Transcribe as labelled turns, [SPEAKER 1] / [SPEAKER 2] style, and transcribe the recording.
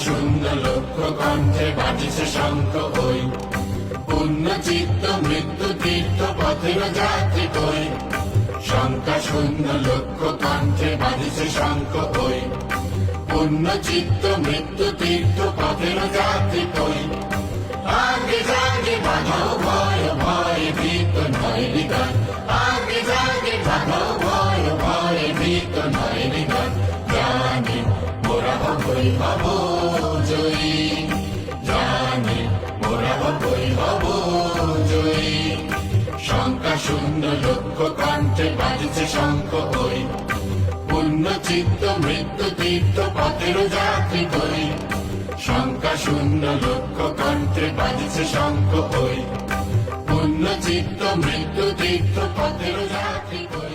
[SPEAKER 1] শূন্য লক্ষ কণ্ঠে বাজিছে শঙ্খ ওই, পুণ্য চিত্ত মৃত্যু তীর্থ পথের যাত্রী কই। শঙ্কা শূন্য লক্ষ কণ্ঠে বাজিছে শঙ্খ ওই, পুণ্য চিত্ত মৃত্যু তীর্থ পথের যাত্রী কই। আগে জাগে বাধাও ভয় ভয়ে ভীত নয় হৃদয়, আগে জাগে বাধাও ভয় ভয়ে ভীত নয় হৃদয়। জানি মোরা হবই হব জয়ী, জানি মোরা হবই হব জয়ী। শঙ্কা শূন্য লক্ষ কণ্ঠে বাজিছে শঙ্খ ওই, পুণ্য চিত্ত মৃত্যু তীর্থ পথের যাত্রী কই। শঙ্কা শূন্য লক্ষ কণ্ঠে বাজিছে শঙ্খ ওই, পুণ্য চিত্ত মৃত্যু তীর্থ পথের যাত্রী কই।